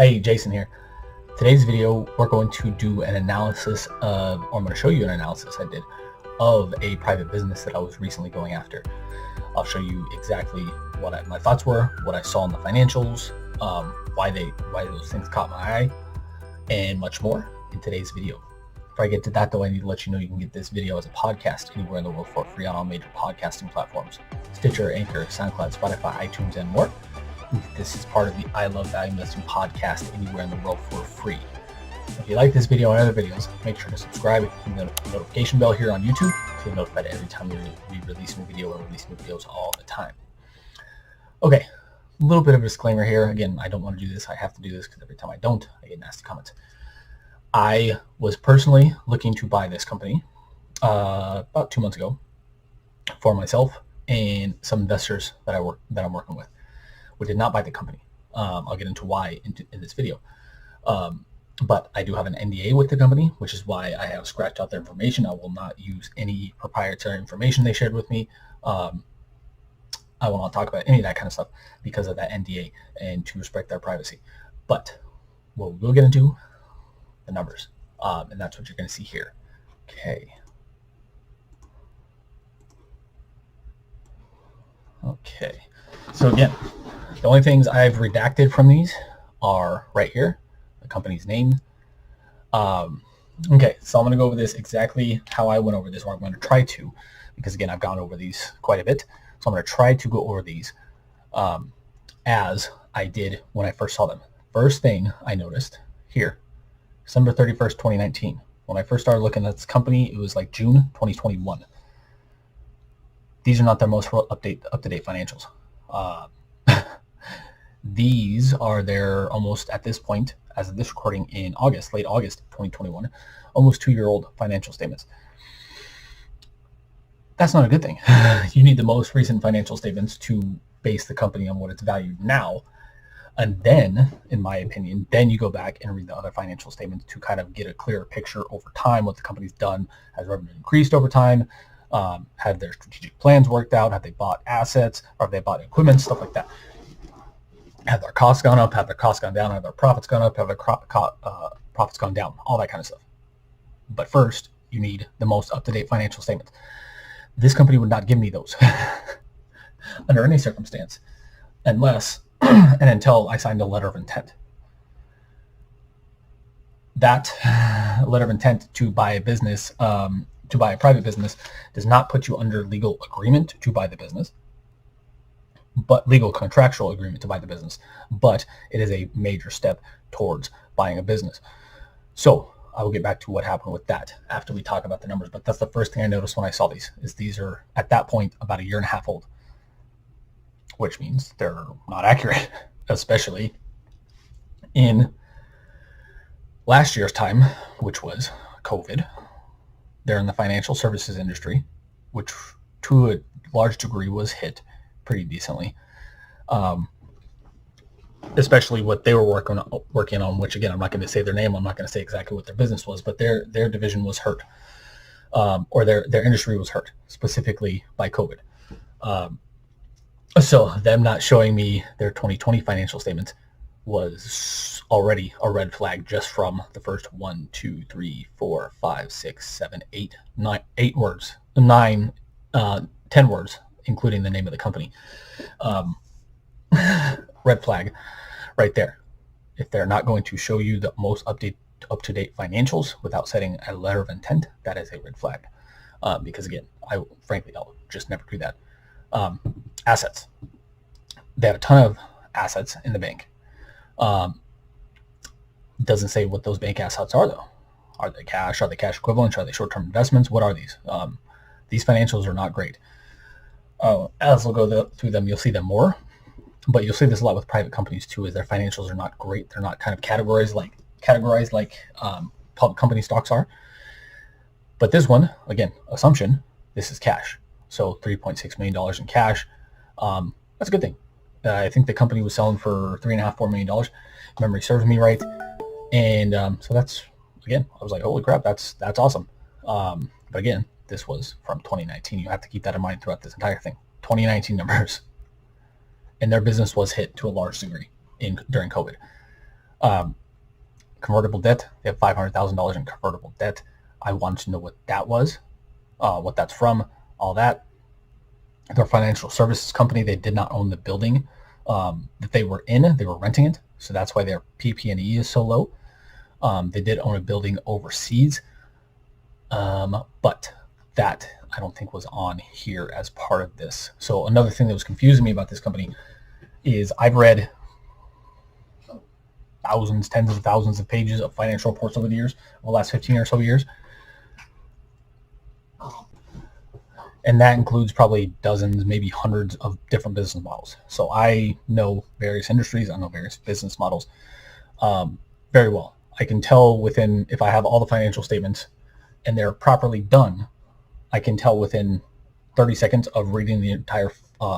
Hey, Jason here. Today's video, we're going to do an analysis of, or I'm going to show you an analysis I did of a private business that I was recently going after. I'll show you exactly what my thoughts were, what I saw in the financials, why those things caught my eye, and much more in today's video. Before I get to that though, I need to let you know you can get this video as a podcast anywhere in the world for free on all major podcasting platforms: Stitcher, Anchor, SoundCloud, Spotify, iTunes, and more. This is part of the I Love Value Investing podcast anywhere in the world for free. If you like this video and other videos, make sure to subscribe and the notification bell here on YouTube so you're notified every time we release a new video or release new videos all the time. Okay, a little bit of a disclaimer here. Again, I don't want to do this. I have to do this because every time I don't, I get nasty comments. I was personally looking to buy this company about 2 months ago for myself and some investors that I'm working with. We did not buy the company. I'll get into why in this video. But I do have an NDA with the company, which is why I have scratched out their information. I will not use any proprietary information they shared with me. I will not talk about any of that kind of stuff because of that NDA and to respect their privacy. But what we'll get into, the numbers. And that's what you're going to see here. Okay. So again, the only things I've redacted from these are right here, the company's name. Okay, so I'm going to go over this exactly how I went over this, or I'm going to try to, because again, I've gone over these quite a bit. So I'm going to try to go over these as I did when I first saw them. First thing I noticed here, December 31st, 2019. When I first started looking at this company, it was like June 2021. These are not their most up-to-date financials. These are their almost, at this point, as of this recording in August, late August 2021, almost 2-year-old financial statements. That's not a good thing. You need the most recent financial statements to base the company on what it's valued now. And then, in my opinion, then you go back and read the other financial statements to kind of get a clearer picture over time, what the company's done. Has revenue increased over time? Have their strategic plans worked out? Have they bought assets? Or have they bought equipment? Stuff like that. Have their costs gone up? Have their costs gone down? Have their profits gone up? Have their profits gone down? All that kind of stuff. But first, you need the most up-to-date financial statements. This company would not give me those under any circumstance, unless and until I signed a letter of intent. That letter of intent to buy a business, to buy a private business, does not put you under legal agreement to buy the business, but legal contractual agreement to buy the business. But it is a major step towards buying a business. So I will get back to what happened with that after we talk about the numbers. But that's the first thing I noticed when I saw these, is these are at that point about 1.5 years old, which means they're not accurate, especially in last year's time, which was COVID. They're in the financial services industry, which to a large degree was hit pretty decently. Especially what they were working on, which again, I'm not going to say their name. I'm not going to say exactly what their business was, but their division was hurt, or their industry was hurt specifically by COVID. So them not showing me their 2020 financial statements was already a red flag just from the first 10 words, including the name of the company. Red flag right there. If they're not going to show you the most up-to-date financials without setting a letter of intent, that is a red flag. Because again, I'll just never do that. Assets. They have a ton of assets in the bank. Doesn't say what those bank assets are though. Are they cash? Are they cash equivalents? Are they short-term investments? What are these? These financials are not great. As we'll go through them, you'll see them more. But you'll see this a lot with private companies too, is their financials are not great. They're not kind of categorized like public company stocks are. But this one, again, assumption, this is cash. So $3.6 million in cash. That's a good thing. I think the company was selling for $3.5–4 million. If memory serves me right. And so that's, again, I was like, holy crap, that's awesome. But again, this was from 2019. You have to keep that in mind throughout this entire thing. 2019 numbers. And their business was hit to a large degree during COVID. Convertible debt, they have $500,000 in convertible debt. I wanted to know what that was, what that's from, all that. Their financial services company, they did not own the building that they were in. They were renting it. So that's why their PP&E is so low. They did own a building overseas. But that I don't think was on here as part of this. So another thing that was confusing me about this company is I've read thousands, tens of thousands of pages of financial reports over the years, over the last 15 or so years. And that includes probably dozens, maybe hundreds of different business models. So I know various industries, I know various business models very well. I can tell within, if I have all the financial statements and they're properly done, I can tell within 30 seconds of reading the entire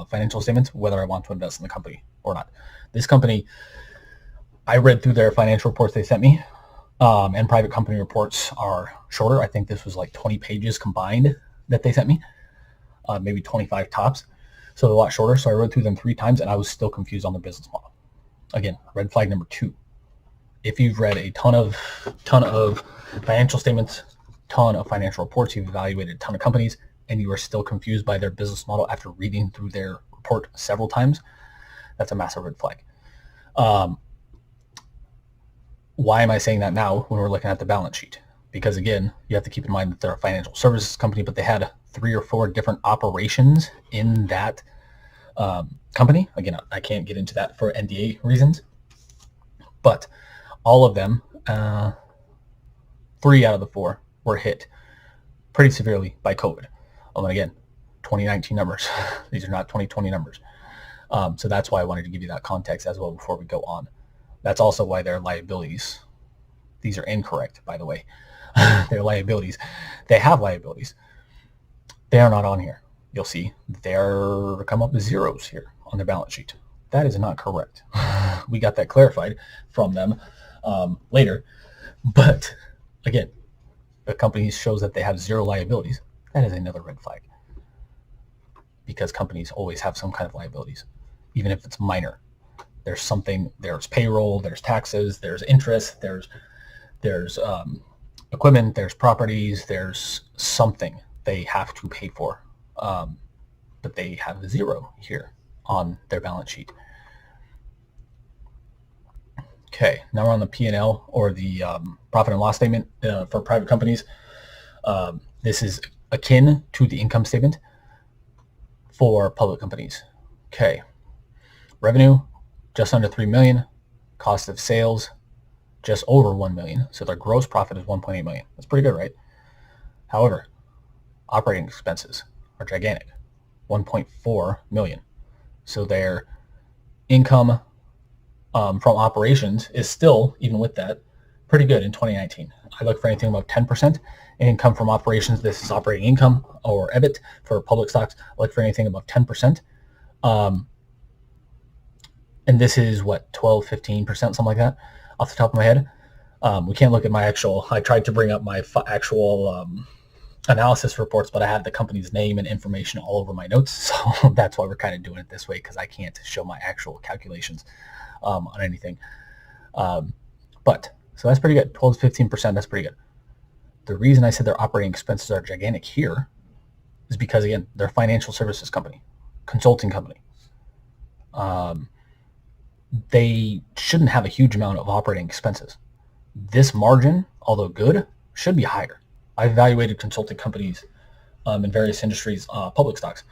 financial statements whether I want to invest in the company or not. This company, I read through their financial reports they sent me, and private company reports are shorter. I think this was like 20 pages combined that they sent me, maybe 25 tops. So a lot shorter. So I read through them 3 times and I was still confused on the business model. Again, red flag number 2. If you've read a ton of financial statements, ton of financial reports, you've evaluated a ton of companies, and you are still confused by their business model after reading through their report several times, that's a massive red flag. Why am I saying that now when we're looking at the balance sheet? Because again, you have to keep in mind that they're a financial services company, but they had 3 or 4 different operations in that company. Again, I can't get into that for NDA reasons, but all of them, 3 out of the 4 were hit pretty severely by COVID. And again, 2019 numbers. These are not 2020 numbers. So that's why I wanted to give you that context as well before we go on. That's also why their liabilities, these are incorrect, by the way. Their liabilities, they have liabilities. They are not on here. You'll see they're come up with zeros here on their balance sheet. That is not correct. We got that clarified from them later. But again, the company shows that they have 0 liabilities. That is another red flag. Because companies always have some kind of liabilities, even if it's minor. There's something, there's payroll, there's taxes, there's interest, there's equipment, there's properties, there's something they have to pay for. But they have 0 here on their balance sheet. Okay, now we're on the P&L or the profit and loss statement for private companies. This is akin to the income statement for public companies. Okay, revenue, just under 3 million. Cost of sales, just over 1 million. So their gross profit is 1.8 million. That's pretty good, right? However, operating expenses are gigantic, 1.4 million. So their income from operations is still, even with that, pretty good in 2019. I look for anything above 10% income from operations. This is operating income or EBIT for public stocks. I look for anything above 10%. And this is what, 12, 15%, something like that off the top of my head. We can't look at my actual, I tried to bring up my actual analysis reports, but I have the company's name and information all over my notes. So that's why we're kind of doing it this way, because I can't show my actual calculations on anything. But so that's pretty good. 12 to 15%, that's pretty good. The reason I said their operating expenses are gigantic here is because, again, they're a financial services company, consulting company. They shouldn't have a huge amount of operating expenses. This margin, although good, should be higher. I've evaluated consulting companies in various industries, public stocks.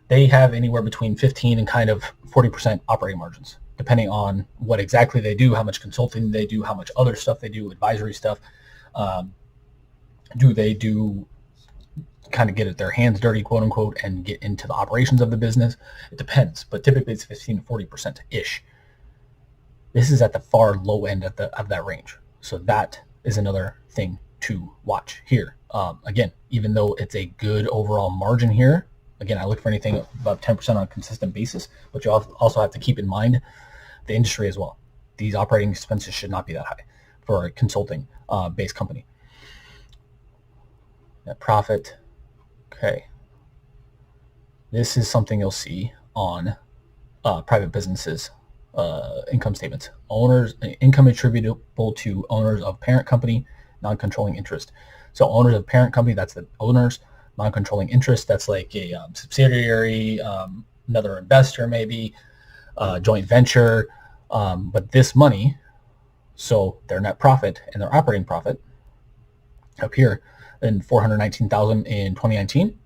They have anywhere between 15 and kind of 40% operating margins, depending on what exactly they do, how much consulting they do, how much other stuff they do, advisory stuff. Do they do kind of get their hands dirty, quote unquote, and get into the operations of the business? It depends, but typically it's 15 to 40%-ish. This is at the far low end of that range. So that is another thing to watch here. Again, even though it's a good overall margin here, again, I look for anything above 10% on a consistent basis, but you also have to keep in mind the industry as well. These operating expenses should not be that high for a consulting based company. Net profit. Okay. This is something you'll see on private businesses income statements. Owners income attributable to owners of parent company, non-controlling interest. So owners of parent company, that's the owners. Non-controlling interest, that's like a subsidiary, another investor maybe, joint venture. But this money, so their net profit and their operating profit up here in 419,000 in 2019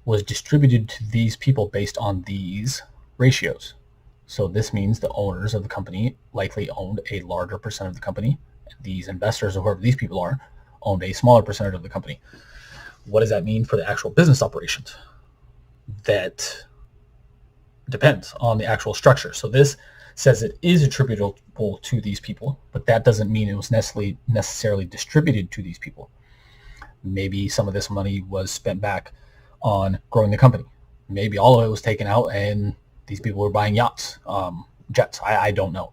was distributed to these people based on these ratios. So this means the owners of the company likely owned a larger percent of the company. These investors, or whoever these people are, owned a smaller percentage of the company. What does that mean for the actual business operations? That depends on the actual structure. So this says it is attributable to these people, but that doesn't mean it was necessarily distributed to these people. Maybe some of this money was spent back on growing the company. Maybe all of it was taken out and these people were buying yachts, jets. I don't know.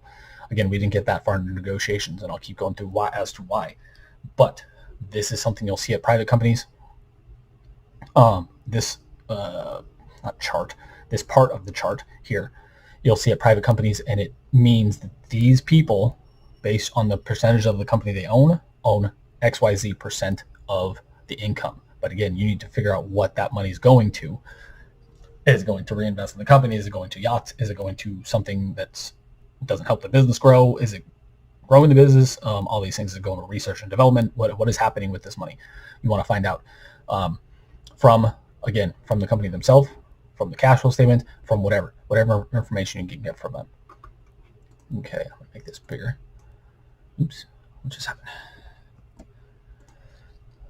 Again, we didn't get that far into negotiations, and I'll keep going through why as to why. But this is something you'll see at private companies. This not chart, this part of the chart here, you'll see at private companies, and it means that these people, based on the percentage of the company they own XYZ percent of the income. But again, you need to figure out what that money is going to. Is it going to reinvest in the company? Is it going to yachts? Is it going to something that doesn't help the business grow? Is it growing the business? All these things are going to research and development. What is happening with this money? You want to find out from the company themselves, from the cash flow statement, from whatever information you can get from them. Okay, I'm gonna make this bigger. Oops, what just happened?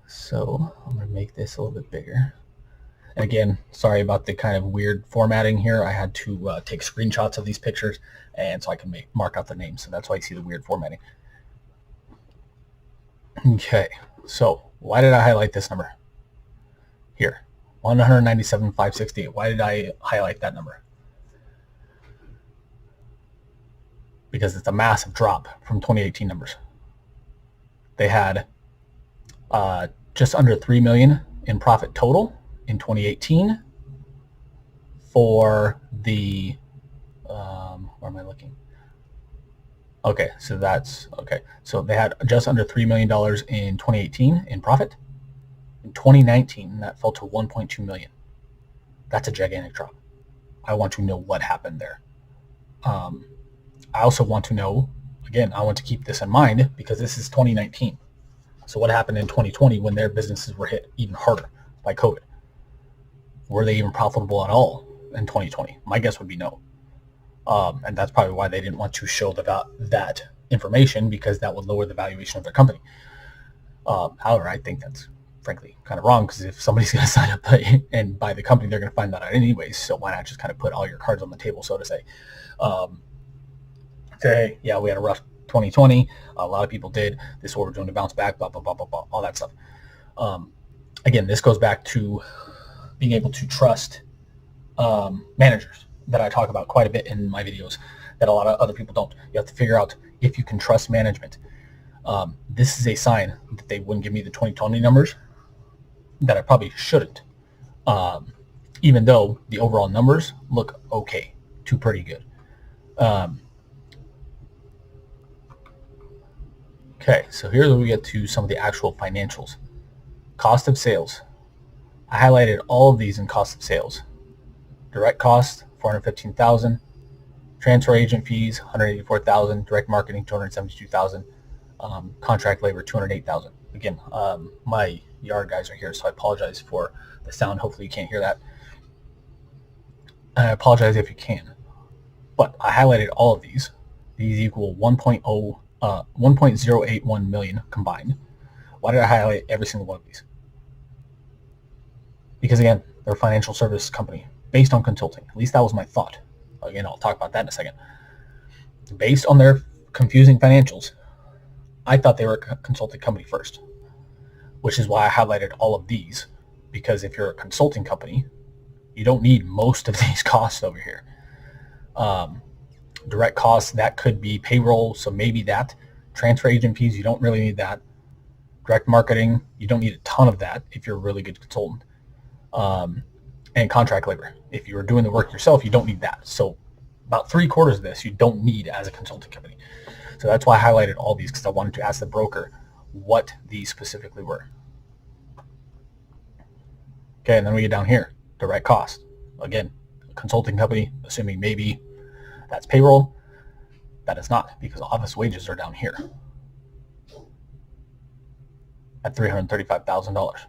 So I'm gonna make this a little bit bigger. And again, sorry about the kind of weird formatting here. I had to take screenshots of these pictures, and so I can mark out the names. So that's why you see the weird formatting. Okay, so why did I highlight this number here? 197,568. Why did I highlight that number? Because it's a massive drop from 2018 numbers. They had just under 3 million in profit total in 2018 for the where am I looking? Okay, so that's okay. So they had just under $3 million in 2018 in profit. In 2019, that fell to 1.2 million. That's a gigantic drop. I want to know what happened there. I also want to know, again, I want to keep this in mind because this is 2019. So what happened in 2020 when their businesses were hit even harder by COVID? Were they even profitable at all in 2020? My guess would be no. And that's probably why they didn't want to show that information, because that would lower the valuation of their company. However, I think that's frankly kind of wrong, because if somebody's going to sign up and buy the company, they're going to find that out anyways. So why not just kind of put all your cards on the table, so to say? Say, hey, yeah, we had a rough 2020. A lot of people did. This is what we're doing to bounce back, blah, blah, blah, blah, blah, all that stuff. Again, this goes back to being able to trust managers that I talk about quite a bit in my videos that a lot of other people don't. You have to figure out if you can trust management. This is a sign that they wouldn't give me the 2020 numbers, that I probably shouldn't, even though the overall numbers look okay to pretty good. Okay, so here's where we get to some of the actual financials. Cost of sales. I highlighted all of these in cost of sales. Direct cost, 415,000. Transfer agent fees, 184,000. Direct marketing, 272,000. Contract labor, 208,000. Again, my yard guys are here, so I apologize for the sound. Hopefully you can't hear that. And I apologize if you can. But I highlighted all of these. These equal 1.081 million combined. Why did I highlight every single one of these? Because again, they're a financial service company based on consulting. At least that was my thought. Again, I'll talk about that in a second. Based on their confusing financials, I thought they were a consulting company first, which is why I highlighted all of these, because if you're a consulting company, you don't need most of these costs over here. Direct costs, that could be payroll, so maybe that. Transfer agent fees, you don't really need that. Direct marketing, you don't need a ton of that if you're a really good consultant. And contract labor, if you were doing the work yourself, you don't need that. So about 3/4 of this you don't need as a consulting company. So that's why I highlighted all these, because I wanted to ask the broker what these specifically were. Okay, and then we get down here, direct cost. Again, consulting company, assuming maybe that's payroll. That is not, because office wages are down here at $335,000.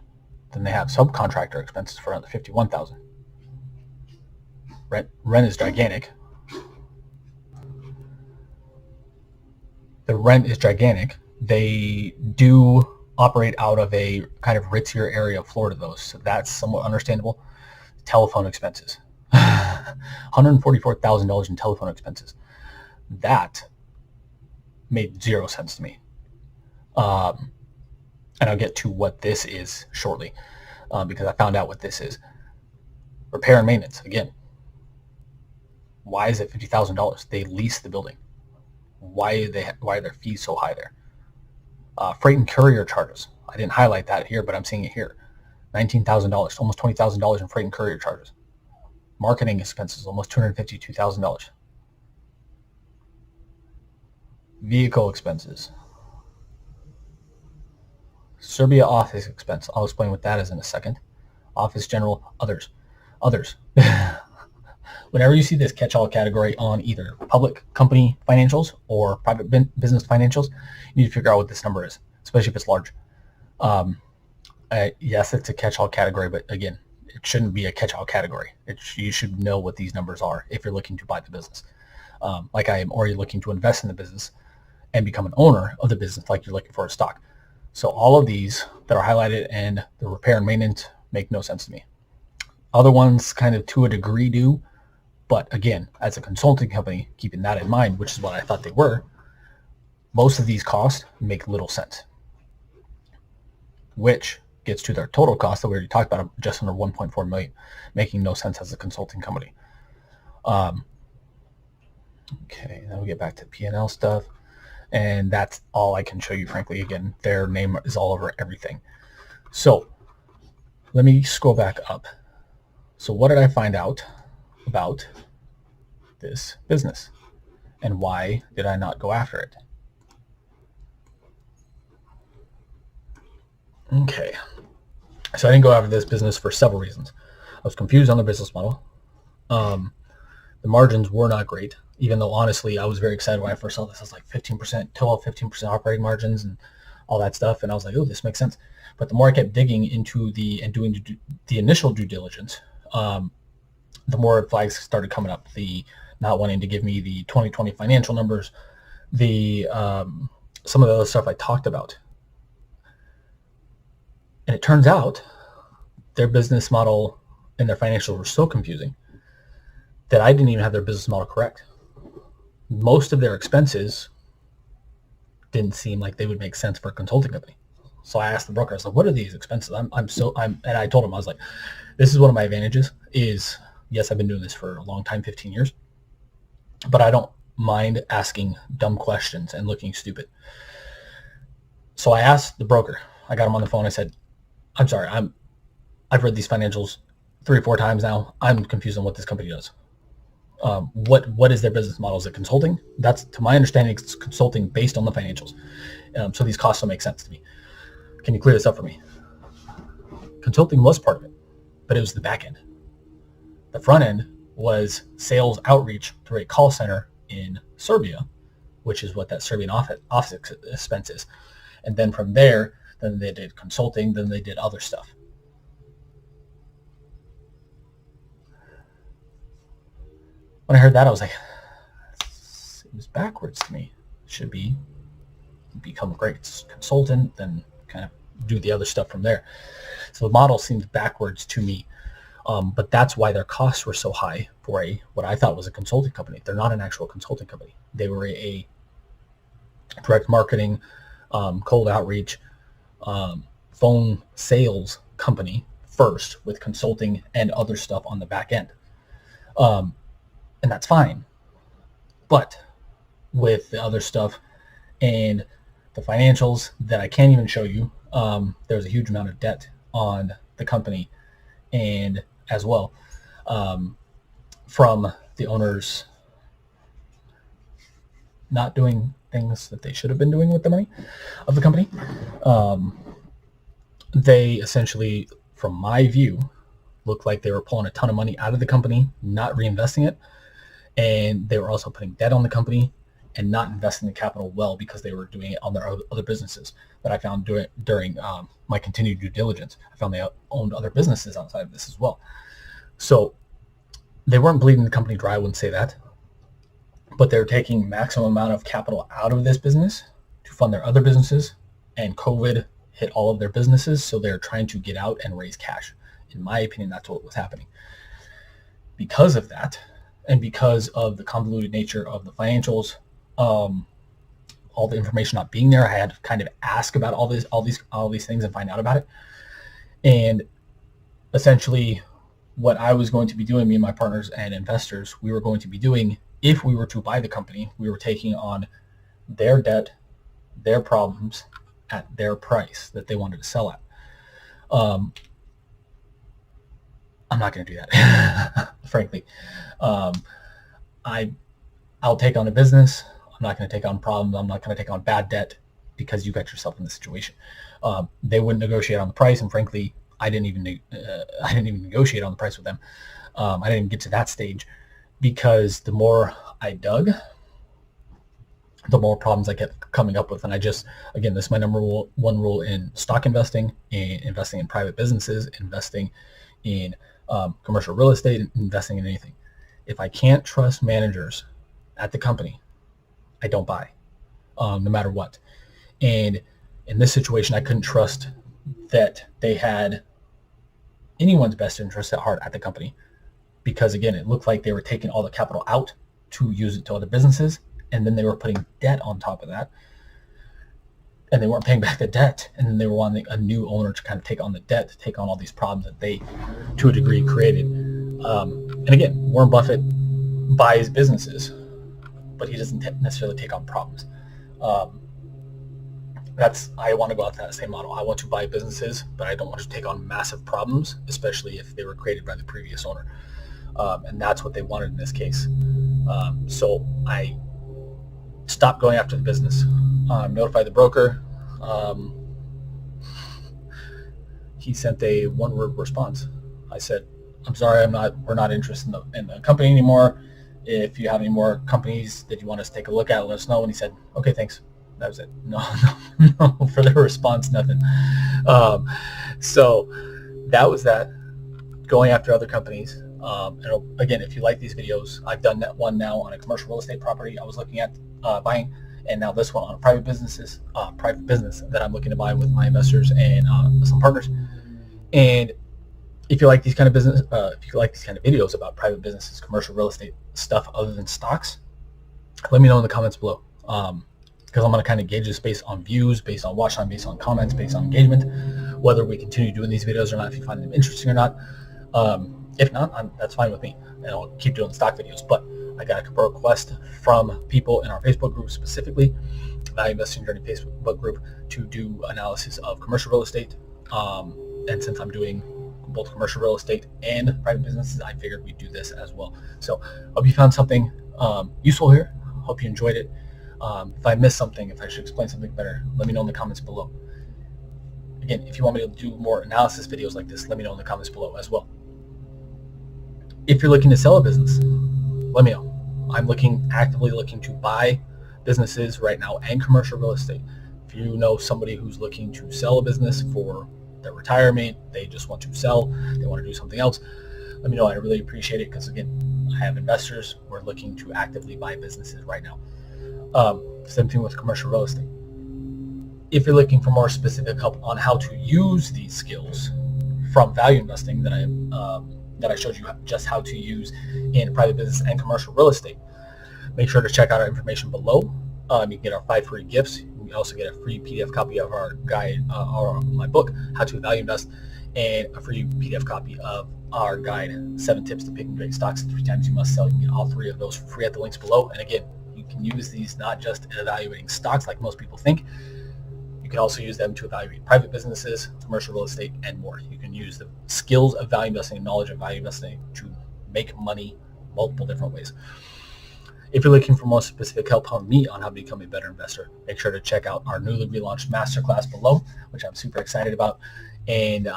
Then they have subcontractor expenses for another $51,000. Rent is gigantic. The rent is gigantic. They do operate out of a kind of ritzier area of Florida, though, so that's somewhat understandable. Telephone expenses, $144,000 in telephone expenses. That made zero sense to me. And I'll get to what this is shortly, because I found out what this is. Repair and maintenance, again. Why is it $50,000? They lease the building. Why are their fees so high there? Freight and courier charges. I didn't highlight that here, but I'm seeing it here. $19,000, almost $20,000 in freight and courier charges. Marketing expenses, almost $252,000. Vehicle expenses. Serbia office expense. I'll explain what that is in a second. Office general, others. Whenever you see this catch-all category on either public company financials or private business financials, you need to figure out what this number is, especially if it's large. Yes, it's a catch-all category, but again, it shouldn't be a catch-all category. You should know what these numbers are if you're looking to buy the business. Like I am, or you're looking to invest in the business and become an owner of the business, like you're looking for a stock. So all of these that are highlighted and the repair and maintenance make no sense to me. Other ones kind of to a degree do, but again, as a consulting company, keeping that in mind, which is what I thought they were, most of these costs make little sense, which gets to their total cost that we already talked about, just under $1.4 million, making no sense as a consulting company. Okay, then we get back to P&L stuff, and that's all I can show you, frankly. Again, their name is all over everything. So let me scroll back up. So what did I find out about this business, and why did I not go after it? Okay, so I didn't go after this business for several reasons. I was confused on the business model. The margins were not great, even though honestly I was very excited when I first saw this. I was like 15%, 15% operating margins and all that stuff, and I was like, oh, this makes sense. But the more I kept digging into and doing the initial due diligence, the more flags started coming up. The not wanting to give me the 2020 financial numbers, the some of the other stuff I talked about. And it turns out their business model and their financials were so confusing that I didn't even have their business model correct. Most of their expenses didn't seem like they would make sense for a consulting company. So I asked the broker, I was like, what are these expenses? And I told him, I was like, this is one of my advantages is, yes, I've been doing this for a long time, 15 years, but I don't mind asking dumb questions and looking stupid. So I asked the broker, I got him on the phone. I said, I'm sorry, I've read these financials 3 or 4 times now. I'm confused on what this company does. What is their business model? Is it consulting? That's, to my understanding, it's consulting based on the financials. So these costs don't make sense to me. Can you clear this up for me? Consulting was part of it, but it was the back end. The front end was sales outreach through a call center in Serbia, which is what that Serbian office expense is. And then from there, then they did consulting, then they did other stuff. When I heard that, I was like, it seems backwards to me. It should be become a great consultant, then kind of do the other stuff from there. So the model seems backwards to me. But that's why their costs were so high for what I thought was a consulting company. They're not an actual consulting company. They were a direct marketing, cold outreach, phone sales company first, with consulting and other stuff on the back end. And that's fine. But with the other stuff and the financials that I can't even show you, there's a huge amount of debt on the company, and as well from the owners not doing things that they should have been doing with the money of the company. They essentially, from my view, looked like they were pulling a ton of money out of the company, not reinvesting it, and they were also putting debt on the company and not investing the capital well because they were doing it on their other businesses that I found during my continued due diligence. I found they owned other businesses outside of this as well. So they weren't bleeding the company dry, I wouldn't say that, but they're taking maximum amount of capital out of this business to fund their other businesses, and COVID hit all of their businesses, so they're trying to get out and raise cash. In my opinion, that's what was happening. Because of that, and because of the convoluted nature of the financials, all the information not being there, I had to kind of ask about all these things and find out about it. And essentially, what I was going to be doing, me and my partners and investors, we were going to be doing, if we were to buy the company, we were taking on their debt, their problems at their price that they wanted to sell at. I'm not going to do that, frankly. I'll take on a business. I'm not going to take on problems. I'm not going to take on bad debt because you got yourself in this situation. They wouldn't negotiate on the price, and frankly, I didn't even negotiate on the price with them. I didn't get to that stage because the more I dug, the more problems I kept coming up with. And this is my number one rule in stock investing, in investing in private businesses, investing in commercial real estate, and investing in anything. If I can't trust managers at the company, I don't buy, no matter what. And in this situation, I couldn't trust that they had anyone's best interest at heart at the company, because again, it looked like they were taking all the capital out to use it to other businesses, and then they were putting debt on top of that, and they weren't paying back the debt, and then they were wanting a new owner to kind of take on the debt, to take on all these problems that they, to a degree, created. And again, Warren Buffett buys businesses, but he doesn't necessarily take on problems. I want to go out that same model. I want to buy businesses, but I don't want to take on massive problems, especially if they were created by the previous owner. And that's what they wanted in this case. So I stopped going after the business. Notified the broker. He sent a one-word response. I said, "I'm sorry, we're not interested in the company anymore. If you have any more companies that you want us to take a look at, let us know." And he said, "Okay, thanks." That was it. No, for the response, nothing. So that was that. Going after other companies. And again, if you like these videos, I've done that one now on a commercial real estate property I was looking at buying, and now this one on a private business that I'm looking to buy with my investors and some partners. And if you like these kind of videos about private businesses, commercial real estate stuff other than stocks, let me know in the comments below. Because I'm going to kind of gauge this based on views, based on watch time, based on comments, based on engagement, whether we continue doing these videos or not, if you find them interesting or not. If not, that's fine with me, and I'll keep doing the stock videos. But I got a couple requests from people in our Facebook group, specifically Value Investing Journey Facebook group, to do analysis of commercial real estate. And since I'm doing both commercial real estate and private businesses, I figured we'd do this as well. So hope you found something useful here. Hope you enjoyed it. If I missed something, if I should explain something better, let me know in the comments below. Again, if you want me to do more analysis videos like this, let me know in the comments below as well. If you're looking to sell a business, let me know. I'm actively looking to buy businesses right now and commercial real estate. If you know somebody who's looking to sell a business for their retirement, they just want to sell, they want to do something else, let me know. I really appreciate it, because again, I have investors who are looking to actively buy businesses right now. Same thing with commercial real estate. If you're looking for more specific help on how to use these skills from value investing that I showed you just how to use in private business and commercial real estate, make sure to check out our information below. You can get our 5 free gifts. You can also get a free PDF copy of our guide, my book, How to Value Invest, and a free PDF copy of our guide, 7 Tips to Picking Great Stocks 3 Times You Must Sell. You can get all 3 of those for free at the links below. And again, you can use these not just in evaluating stocks like most people think. You can also use them to evaluate private businesses, commercial real estate, and more. You can use the skills of value investing and knowledge of value investing to make money multiple different ways. If you're looking for more specific help from me on how to become a better investor, make sure to check out our newly relaunched masterclass below, which I'm super excited about. And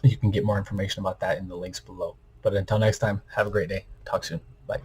you can get more information about that in the links below. But until next time, have a great day. Talk soon. Bye.